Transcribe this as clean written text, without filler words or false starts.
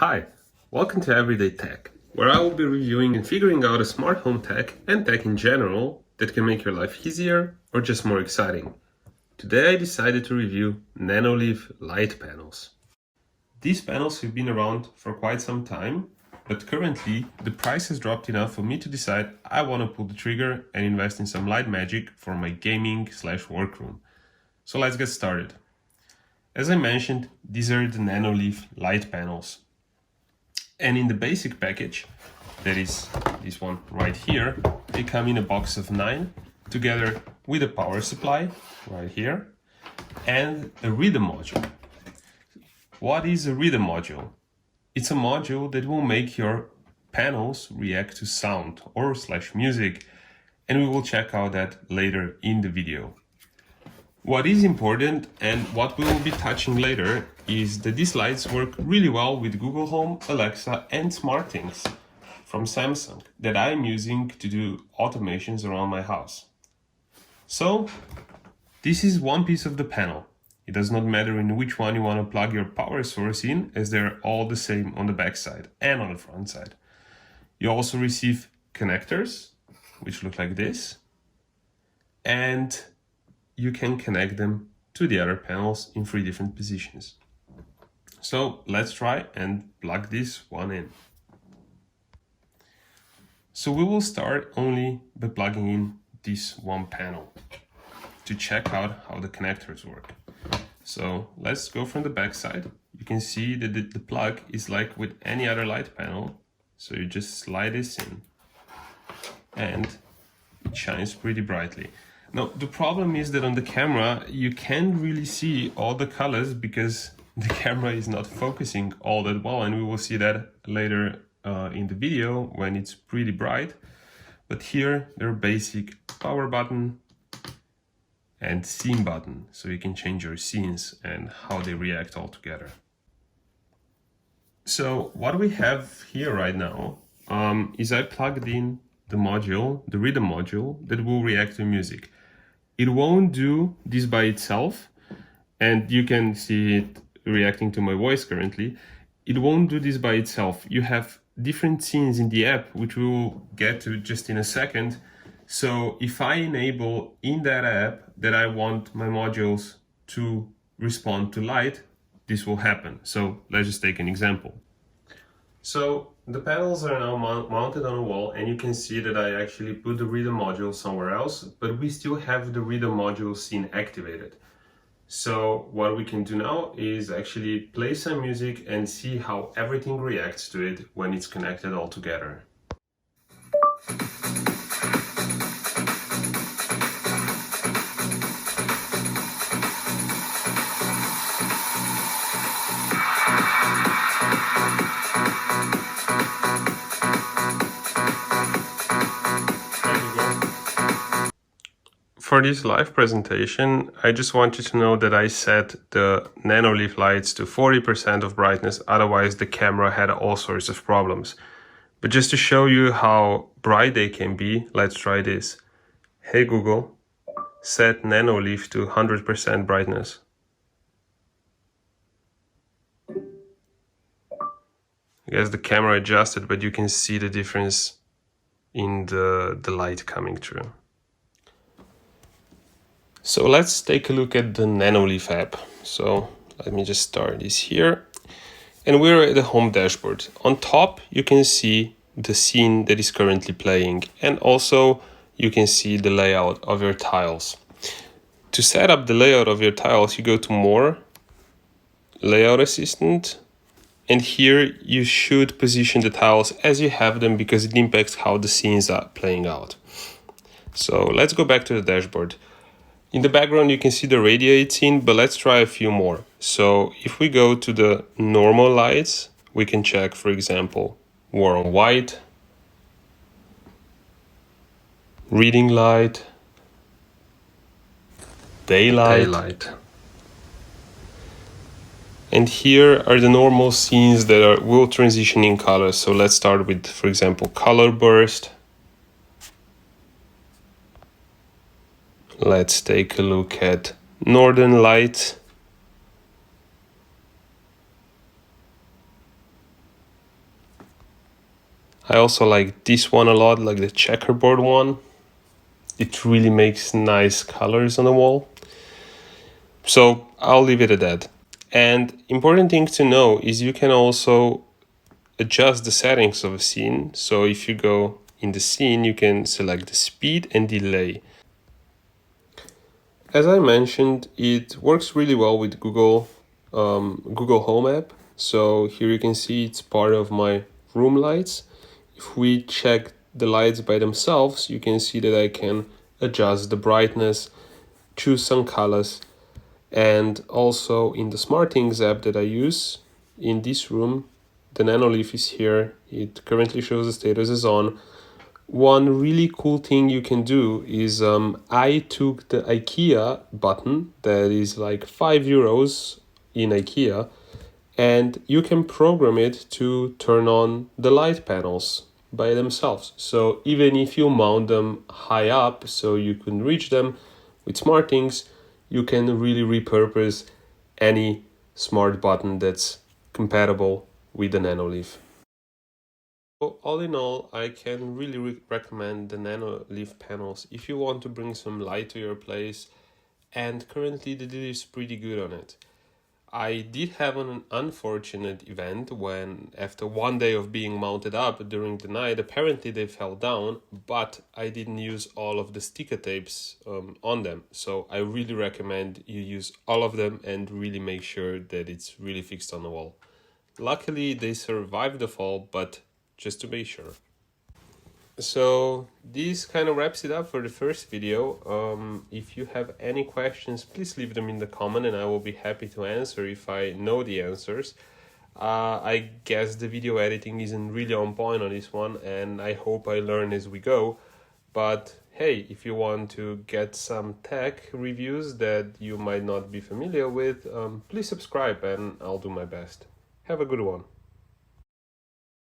Hi, welcome to Everyday Tech, where I will be reviewing and figuring out a smart home tech and tech in general that can make your life easier or just more exciting. Today I decided to review Nanoleaf light panels. These panels have been around for quite some time, but currently the price has dropped enough for me to decide I want to pull the trigger and invest in some light magic for my gaming/workroom. So let's get started. As I mentioned, these are the Nanoleaf light panels. And in the basic package, that is this one right here, they come in a box of 9 together with a power supply right here and a rhythm module. What is a rhythm module? It's a module that will make your panels react to sound or music, and we will check out that later in the video. What is important and what we will be touching later is that these lights work really well with Google Home, Alexa and SmartThings from Samsung that I'm using to do automations around my house. So this is one piece of the panel. It does not matter in which one you want to plug your power source in, as they're all the same on the back side and on the front side. You also receive connectors, which look like this, and you can connect them to the other panels in 3 different positions. So let's try and plug this one in. So we will start only by plugging in this one panel to check out how the connectors work. So let's go from the back side. You can see that the plug is like with any other light panel. So you just slide this in and it shines pretty brightly. Now, the problem is that on the camera, you can't really see all the colors because the camera is not focusing all that well, and we will see that later in the video when it's pretty bright. But here, there are basic power button and scene button, so you can change your scenes and how they react all together. So what we have here right now is I plugged in the module, the rhythm module, that will react to music. It won't do this by itself, and you can see it reacting to my voice currently. It won't do this by itself. You have different scenes in the app, which we will get to just in a second. So if I enable in that app that I want my modules to respond to light, this will happen. So let's just take an example. So the panels are now mounted on a wall, and you can see that I actually put the rhythm module somewhere else, but we still have the rhythm module scene activated. So what we can do now is actually play some music and see how everything reacts to it when it's connected all together. For this live presentation, I just want you to know that I set the Nanoleaf lights to 40% of brightness, otherwise the camera had all sorts of problems. But just to show you how bright they can be, let's try this. Hey Google, set Nanoleaf to 100% brightness. I guess the camera adjusted, but you can see the difference in the light coming through. So let's take a look at the Nanoleaf app. So let me just start this here. And we're at the home dashboard. On top, you can see the scene that is currently playing. And also you can see the layout of your tiles. To set up the layout of your tiles, you go to More, Layout Assistant. And here you should position the tiles as you have them because it impacts how the scenes are playing out. So let's go back to the dashboard. In the background, you can see the radiate scene, but let's try a few more. So if we go to the normal lights, we can check, for example, warm white, reading light, daylight. And here are the normal scenes that will transition in color. So let's start with, for example, color burst. Let's take a look at northern lights. I also like this one a lot, like the checkerboard one. It really makes nice colors on the wall. So I'll leave it at that. And important thing to know is you can also adjust the settings of a scene. So if you go in the scene, you can select the speed and delay. As I mentioned, it works really well with Google Home app. So here you can see it's part of my room lights. If we check the lights by themselves, you can see that I can adjust the brightness, choose some colors, and also in the SmartThings app that I use in this room, the Nanoleaf is here. It currently shows the status is on. One really cool thing you can do is I took the IKEA button that is like €5 in IKEA, and you can program it to turn on the light panels by themselves. So even if you mount them high up so you can reach them with SmartThings, you can really repurpose any smart button that's compatible with the Nanoleaf. So all in all, I can really recommend the Nanoleaf panels if you want to bring some light to your place, and currently the deal is pretty good on it. I did have an unfortunate event when, after one day of being mounted up during the night, apparently they fell down, but I didn't use all of the sticker tapes on them. So I really recommend you use all of them and really make sure that it's really fixed on the wall. Luckily, they survived the fall, but just to make sure. So this kind of wraps it up for the first video. If you have any questions, please leave them in the comment and I will be happy to answer if I know the answers. I guess the video editing isn't really on point on this one, and I hope I learn as we go. But hey, if you want to get some tech reviews that you might not be familiar with, please subscribe and I'll do my best. Have a good one.